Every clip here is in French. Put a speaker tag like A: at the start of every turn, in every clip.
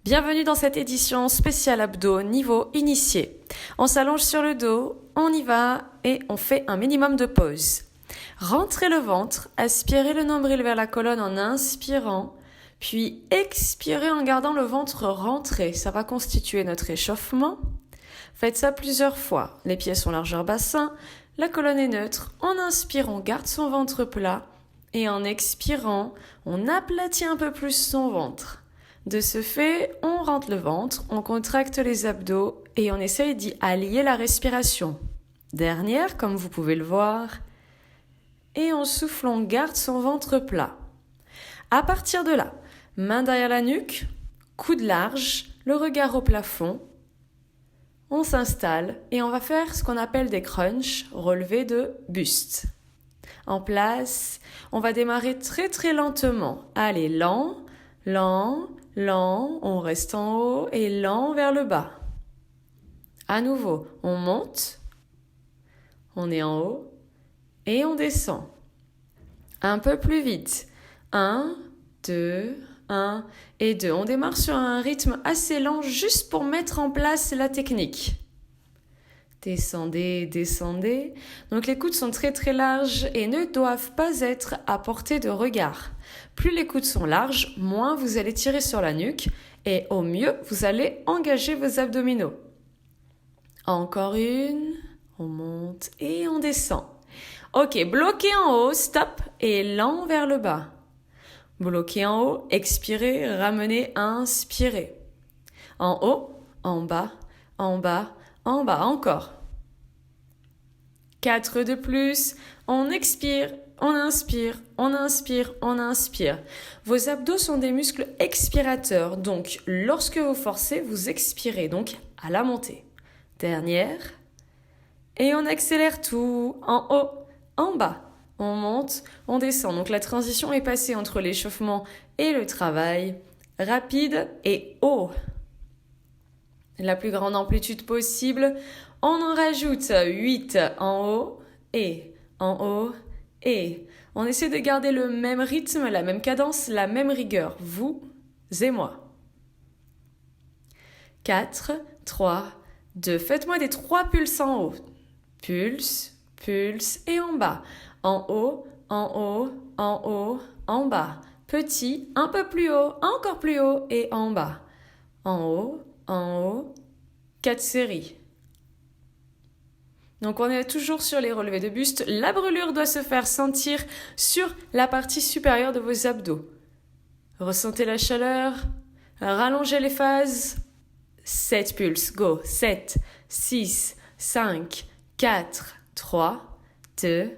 A: Bienvenue dans cette édition spéciale abdos niveau initié. On s'allonge sur le dos, on y va et on fait un minimum de pauses. Rentrez le ventre, aspirez le nombril vers la colonne en inspirant, puis expirez en gardant le ventre rentré. Ça va constituer notre échauffement. Faites ça plusieurs fois. Les pieds sont largeur bassin, la colonne est neutre. En inspirant, on garde son ventre plat et en expirant, on aplatit un peu plus son ventre. De ce fait, on rentre le ventre, on contracte les abdos et on essaye d'y allier la respiration. Dernière, comme vous pouvez le voir. Et on souffle, on garde son ventre plat. À partir de là, main derrière la nuque, coude large, le regard au plafond. On s'installe et on va faire ce qu'on appelle des crunchs, relevés de buste. En place, on va démarrer très très lentement. Allez, lent, on reste en haut et lent vers le bas. À nouveau, on monte, on est en haut et on descend. Un peu plus vite. 1, 2, 1 et 2. On démarre sur un rythme assez lent juste pour mettre en place la technique. Descendez, descendez. Donc les coudes sont très très larges et ne doivent pas être à portée de regard. Plus les coudes sont larges, moins vous allez tirer sur la nuque et au mieux, vous allez engager vos abdominaux. Encore une, on monte et on descend. Ok, bloqué en haut, stop et lent vers le bas. Bloqué en haut, expirez, ramenez, inspirez. En haut, en bas, en bas, en bas, encore. 4 de plus, on expire, on inspire, on inspire, on inspire. Vos abdos sont des muscles expirateurs, donc lorsque vous forcez, vous expirez, donc à la montée. Dernière, et on accélère tout, en haut, en bas. On monte, on descend. Donc la transition est passée entre l'échauffement et le travail. Rapide et haut. La plus grande amplitude possible. On en rajoute 8 en haut et en haut et. On essaie de garder le même rythme, la même cadence, la même rigueur. Vous et moi. 4, 3, 2. Faites-moi des 3 pulses en haut. Pulse, pulse et en bas. En haut, en haut, en haut, en bas. Petit, un peu plus haut, encore plus haut et en bas. En haut, en haut. 4 séries. Donc on est toujours sur les relevés de buste. La brûlure doit se faire sentir sur la partie supérieure de vos abdos. Ressentez la chaleur. Rallongez les phases. 7 pulses, go. 7, 6, 5, 4, 3, 2,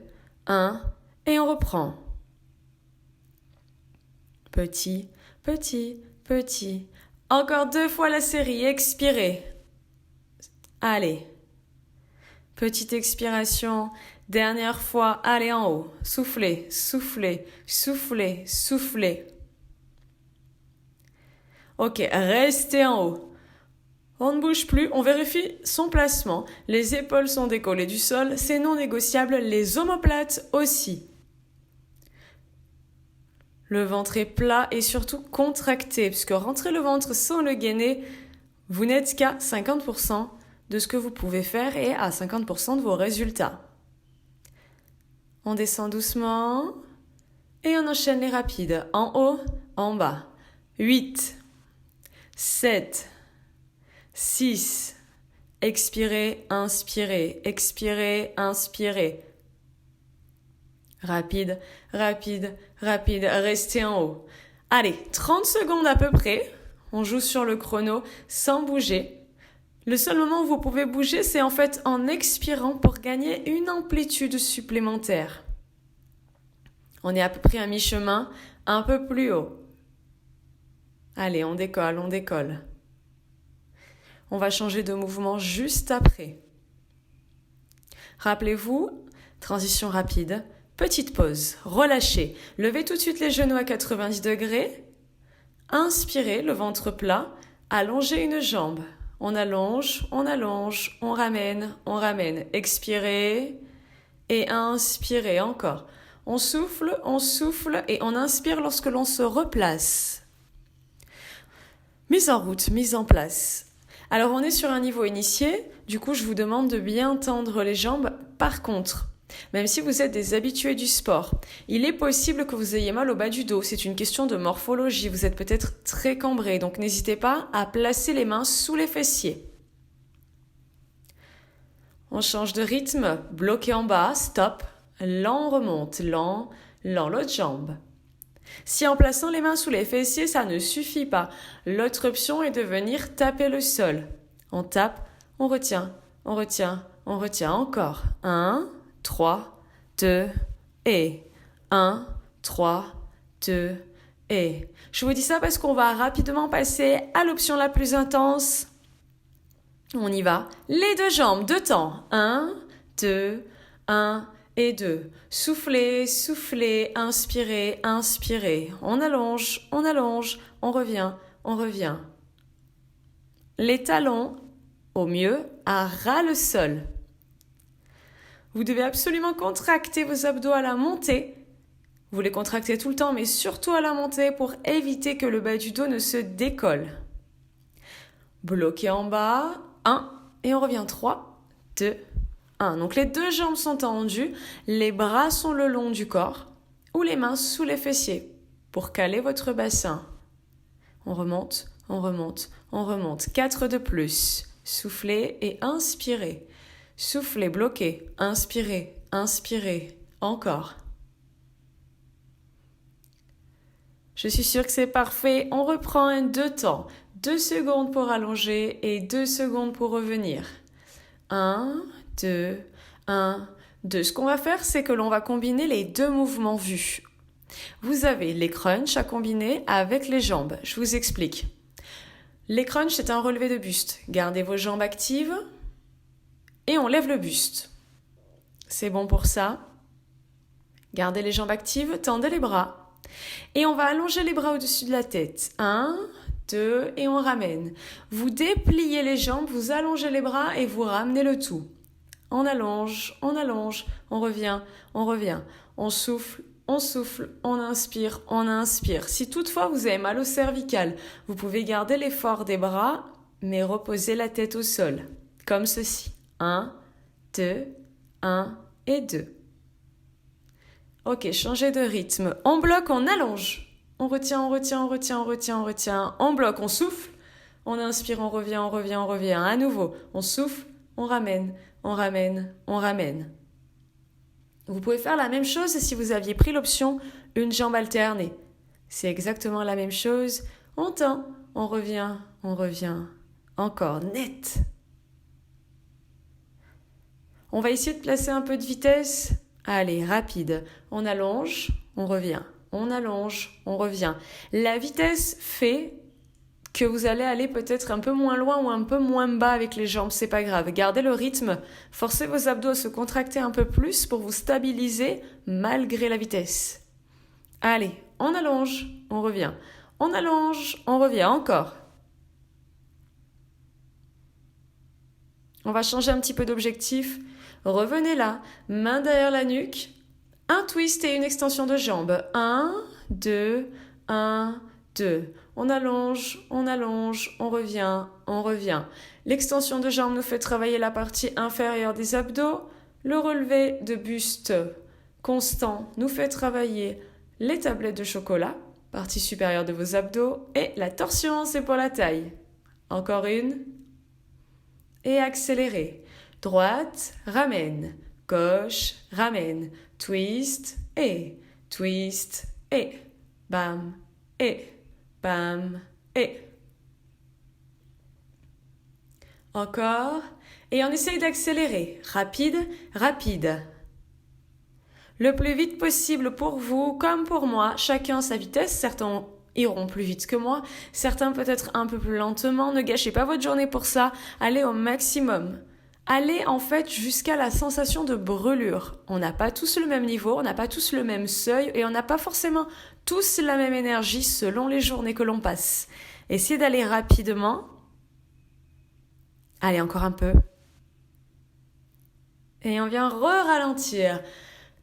A: 1, et on reprend. Petit, petit, petit. Encore 2 fois la série, expirez. Allez. Petite expiration, dernière fois, allez en haut. Soufflez, soufflez, soufflez, soufflez. Ok, restez en haut. On ne bouge plus, on vérifie son placement. Les épaules sont décollées du sol, c'est non négociable, les omoplates aussi. Le ventre est plat et surtout contracté, puisque rentrer le ventre sans le gainer, vous n'êtes qu'à 50% de ce que vous pouvez faire et à 50% de vos résultats. On descend doucement et on enchaîne les rapides. En haut, en bas. 8, 7, 6, expirez, inspirez, expirez, inspirez. Rapide, rapide, rapide, restez en haut. Allez, 30 secondes à peu près. On joue sur le chrono sans bouger. Le seul moment où vous pouvez bouger, c'est en fait en expirant pour gagner une amplitude supplémentaire. On est à peu près à mi-chemin, un peu plus haut. Allez, on décolle, on décolle. On va changer de mouvement juste après. Rappelez-vous, transition rapide, petite pause, relâchez. Levez tout de suite les genoux à 90 degrés. Inspirez, le ventre plat, allongez une jambe. On allonge, on ramène. Expirez et inspirez encore. On souffle et on inspire lorsque l'on se replace. Mise en route, mise en place. Alors on est sur un niveau initié, du coup je vous demande de bien tendre les jambes. Par contre, même si vous êtes des habitués du sport, il est possible que vous ayez mal au bas du dos. C'est une question de morphologie, vous êtes peut-être très cambré, donc n'hésitez pas à placer les mains sous les fessiers. On change de rythme, bloqué en bas, stop, lent on remonte, lent, l'autre jambe. Si en plaçant les mains sous les fessiers, ça ne suffit pas, l'autre option est de venir taper le sol. On tape, on retient, on retient, on retient encore. 1, 3, 2, et 1, 3, 2, et. Je vous dis ça parce qu'on va rapidement passer à l'option la plus intense. On y va. Les deux jambes, 2 temps. 1, 2, 1 et 2. Soufflez, soufflez, inspirez, inspirez. On allonge, on revient, on revient. Les talons, au mieux, à ras le sol. Vous devez absolument contracter vos abdos à la montée. Vous les contractez tout le temps, mais surtout à la montée pour éviter que le bas du dos ne se décolle. Bloqué en bas, 1, et on revient 3, 2, 1. Donc les deux jambes sont tendues, les bras sont le long du corps ou les mains sous les fessiers pour caler votre bassin. On remonte, on remonte, on remonte. 4 de plus. Soufflez et inspirez. Soufflez, bloquez, inspirez, inspirez. Encore. Je suis sûre que c'est parfait. On reprend un 2 temps. 2 secondes pour allonger et 2 secondes pour revenir. 1, 2, 1, 2. Ce qu'on va faire, c'est que l'on va combiner les deux mouvements vus. Vous avez les crunchs à combiner avec les jambes. Je vous explique. Les crunchs, c'est un relevé de buste. Gardez vos jambes actives et on lève le buste. C'est bon pour ça. Gardez les jambes actives, tendez les bras. Et on va allonger les bras au-dessus de la tête. 1, 2, et on ramène. Vous dépliez les jambes, vous allongez les bras et vous ramenez le tout. On allonge, on revient, on revient. On souffle, on inspire, on inspire. Si toutefois vous avez mal au cervical, vous pouvez garder l'effort des bras, mais reposer la tête au sol. Comme ceci. 1, 2, 1 et 2. Ok, changez de rythme. On bloque, on allonge. On retient, on retient, on retient, on retient, on retient. On bloque, on souffle. On inspire, on revient, on revient, on revient. À nouveau, on souffle, on ramène, on ramène, on ramène. Vous pouvez faire la même chose si vous aviez pris l'option une jambe alternée. C'est exactement la même chose. On tend, on revient, on revient. Encore, net. On va essayer de placer un peu de vitesse. Allez, rapide. On allonge, on revient. On allonge, on revient. La vitesse fait que vous allez aller peut-être un peu moins loin ou un peu moins bas avec les jambes, c'est pas grave. Gardez le rythme, forcez vos abdos à se contracter un peu plus pour vous stabiliser malgré la vitesse. Allez, on allonge, on revient. On allonge, on revient, encore. On va changer un petit peu d'objectif. Revenez là, main derrière la nuque. Un twist et une extension de jambe. 1, 2, 1, 2. On allonge, on revient, on revient. L'extension de jambe nous fait travailler la partie inférieure des abdos. Le relevé de buste constant nous fait travailler les tablettes de chocolat, partie supérieure de vos abdos. Et la torsion, c'est pour la taille. Encore une. Et accélérez. Droite, ramène. Gauche, ramène. Twist, et. Bam, et. Bam, et. Encore. Et on essaye d'accélérer. Rapide, rapide. Le plus vite possible pour vous, comme pour moi, chacun sa vitesse. Certains iront plus vite que moi, certains peut-être un peu plus lentement. Ne gâchez pas votre journée pour ça. Allez au maximum. Allez en fait jusqu'à la sensation de brûlure. On n'a pas tous le même niveau, on n'a pas tous le même seuil et on n'a pas forcément tous la même énergie selon les journées que l'on passe. Essayez d'aller rapidement. Allez, encore un peu. Et on vient ralentir.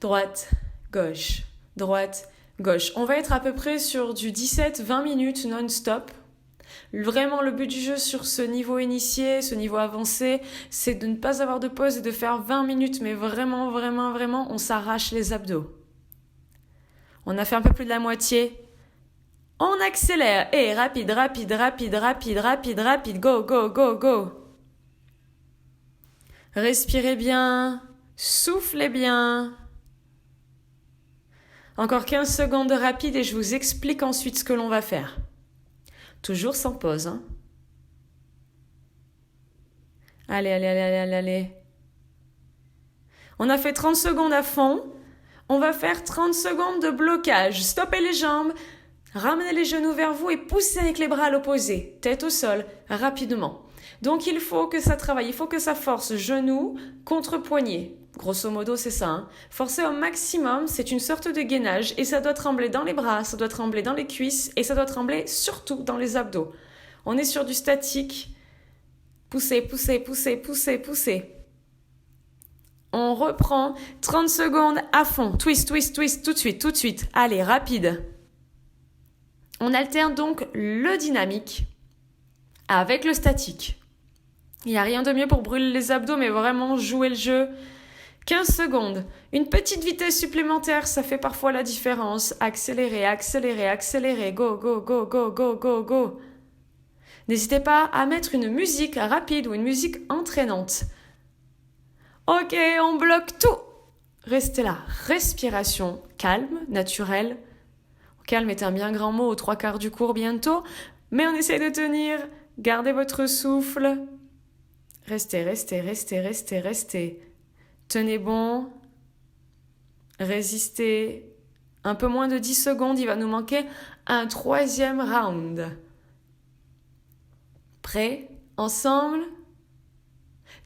A: Droite, gauche, droite, gauche. On va être à peu près sur du 17-20 minutes non-stop. Vraiment, le but du jeu sur ce niveau initié, ce niveau avancé, c'est de ne pas avoir de pause et de faire 20 minutes, mais vraiment, vraiment, vraiment, on s'arrache les abdos. On a fait un peu plus de la moitié. On accélère. Et rapide, rapide, rapide, rapide, rapide, rapide. Go, go, go, go. Respirez bien. Soufflez bien. Encore 15 secondes de rapide et je vous explique ensuite ce que l'on va faire. Toujours sans pause. Hein. Allez, allez, allez, allez, allez. On a fait 30 secondes à fond. On va faire 30 secondes de blocage. Stoppez les jambes. Ramenez les genoux vers vous et poussez avec les bras à l'opposé. Tête au sol, rapidement. Donc il faut que ça travaille, il faut que ça force genoux contre poignet. Grosso modo, c'est ça. Hein. Forcer au maximum, c'est une sorte de gainage et ça doit trembler dans les bras, ça doit trembler dans les cuisses et ça doit trembler surtout dans les abdos. On est sur du statique. Poussez, poussez, poussez, poussez, poussez. On reprend 30 secondes à fond. Twist, twist, twist, tout de suite, tout de suite. Allez, rapide. On alterne donc le dynamique avec le statique. Il n'y a rien de mieux pour brûler les abdos, mais vraiment jouer le jeu. 15 secondes. Une petite vitesse supplémentaire, ça fait parfois la différence. Accélérez, accélérez, accélérez. Go, go, go, go, go, go, go. N'hésitez pas à mettre une musique rapide ou une musique entraînante. Ok, on bloque tout. Restez là. Respiration calme, naturelle. Calme est un bien grand mot aux 3/4 du cours bientôt, mais on essaie de tenir. Gardez votre souffle. Restez, restez, restez, restez, restez. Tenez bon. Résistez. Un peu moins de 10 secondes, il va nous manquer un 3e round. Prêts? Ensemble?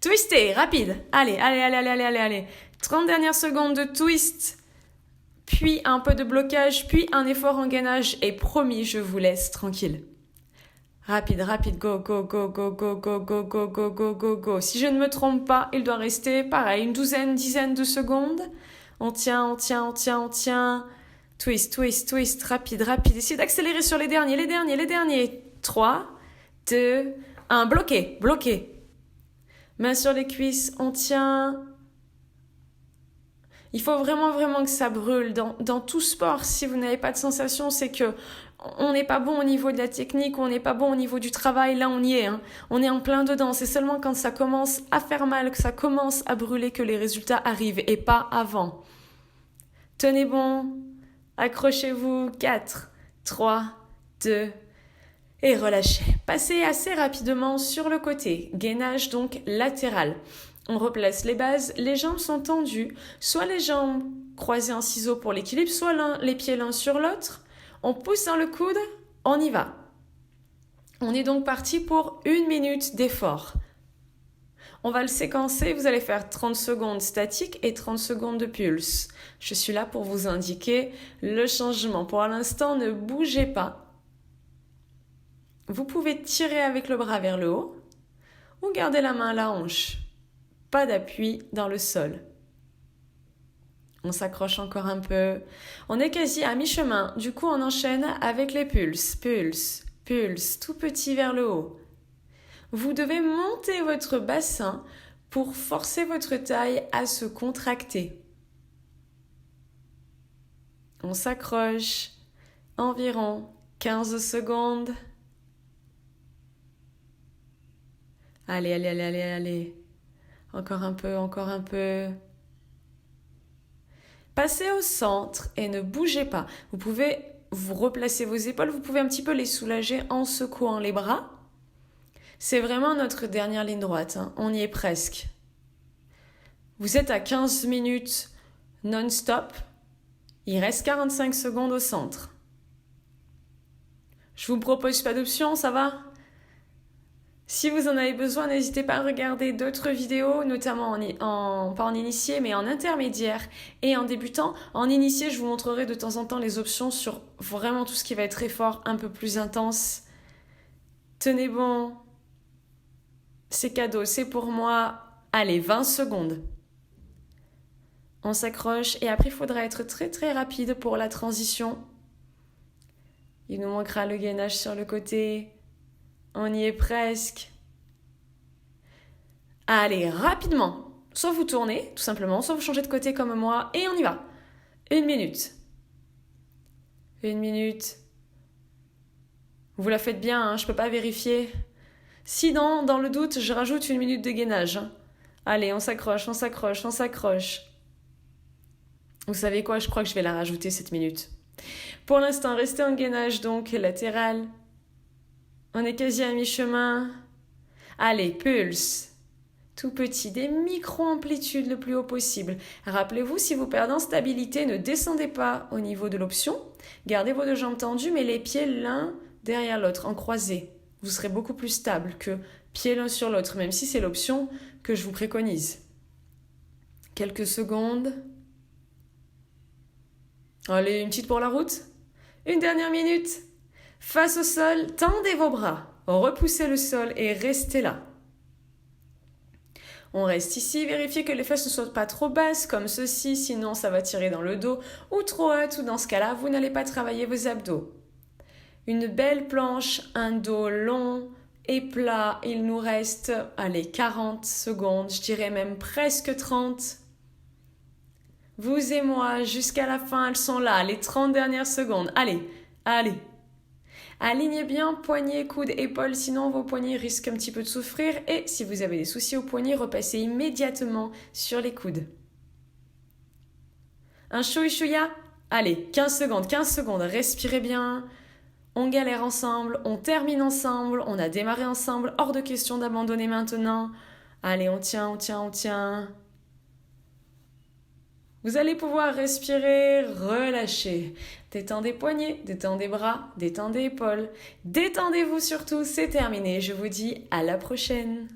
A: Twistez, rapide. Allez, allez, allez, allez, allez, allez, allez. 30 dernières secondes de twist. Puis un peu de blocage, puis un effort en gainage. Et promis, je vous laisse tranquille. Rapide, rapide, go, go, go, go, go, go, go, go, go, go, go, go. Si je ne me trompe pas, il doit rester, pareil, une dizaine de secondes. On tient, on tient, on tient, on tient. Twist, twist, twist, rapide, rapide. Essayez d'accélérer sur les derniers. 3, 2, 1. Bloqué, bloqué. Main sur les cuisses, on tient. Il faut vraiment, vraiment que ça brûle. Dans tout sport, si vous n'avez pas de sensation, c'est que on n'est pas bon au niveau de la technique, on n'est pas bon au niveau du travail. Là, on y est. Hein. On est en plein dedans. C'est seulement quand ça commence à faire mal, que ça commence à brûler, que les résultats arrivent et pas avant. Tenez bon. Accrochez-vous. 4, 3, 2 et relâchez. Passez assez rapidement sur le côté. Gainage donc latéral. On replace les bases, les jambes sont tendues, soit les jambes croisées en ciseaux pour l'équilibre, soit les pieds l'un sur l'autre. On pousse dans le coude, on y va. On est donc parti pour 1 minute d'effort. On va le séquencer, vous allez faire 30 secondes statique et 30 secondes de pulse. Je suis là pour vous indiquer le changement. Pour l'instant, ne bougez pas. Vous pouvez tirer avec le bras vers le haut ou garder la main à la hanche. Pas d'appui dans le sol. On s'accroche encore un peu. On est quasi à mi-chemin. Du coup, on enchaîne avec les pulses. Pulse, pulse, tout petit vers le haut. Vous devez monter votre bassin pour forcer votre taille à se contracter. On s'accroche. Environ 15 secondes. Allez, allez, allez, allez, allez. Encore un peu, encore un peu. Passez au centre et ne bougez pas. Vous pouvez vous replacer vos épaules, vous pouvez un petit peu les soulager en secouant les bras. C'est vraiment notre dernière ligne droite, hein. On y est presque. Vous êtes à 15 minutes non-stop. Il reste 45 secondes au centre. Je vous propose pas d'option, ça va ? Si vous en avez besoin, n'hésitez pas à regarder d'autres vidéos, notamment pas en initié, mais en intermédiaire et en débutant. En initié, je vous montrerai de temps en temps les options sur vraiment tout ce qui va être effort un peu plus intense. Tenez bon. C'est cadeau, c'est pour moi. Allez, 20 secondes. On s'accroche et après, il faudra être très très rapide pour la transition. Il nous manquera le gainage sur le côté. On y est presque. Allez, rapidement. Soit vous tournez, tout simplement, soit vous changez de côté comme moi, et on y va. 1 minute. 1 minute. Vous la faites bien, hein, je ne peux pas vérifier. Si dans le doute, je rajoute 1 minute de gainage. Allez, on s'accroche, on s'accroche, on s'accroche. Vous savez quoi, je crois que je vais la rajouter cette minute. Pour l'instant, restez en gainage, donc latéral. On est quasi à mi-chemin. Allez, pulse. Tout petit, des micro-amplitudes le plus haut possible. Rappelez-vous, si vous perdez en stabilité, ne descendez pas au niveau de l'option. Gardez vos 2 jambes tendues, mais les pieds l'un derrière l'autre, en croisé. Vous serez beaucoup plus stable que pieds l'un sur l'autre, même si c'est l'option que je vous préconise. Quelques secondes. Allez, une petite pour la route. Une dernière minute. Face au sol, tendez vos bras. Repoussez le sol et restez là. On reste ici, vérifiez que les fesses ne soient pas trop basses comme ceci, sinon ça va tirer dans le dos, ou trop hautes, ou dans ce cas-là, vous n'allez pas travailler vos abdos. Une belle planche, un dos long et plat, il nous reste, allez, 40 secondes, je dirais même presque 30. Vous et moi, jusqu'à la fin, elles sont là, les 30 dernières secondes. Allez, allez. Alignez bien poignets, coudes, épaules, sinon vos poignets risquent un petit peu de souffrir. Et si vous avez des soucis aux poignets, repassez immédiatement sur les coudes. Un chouï-chouïa. Allez, 15 secondes, respirez bien. On galère ensemble, on termine ensemble, on a démarré ensemble, hors de question d'abandonner maintenant. Allez, on tient, on tient, on tient. Vous allez pouvoir respirer, relâcher. Détendez poignets, détendez bras, détendez épaules. Détendez-vous surtout, c'est terminé. Je vous dis à la prochaine.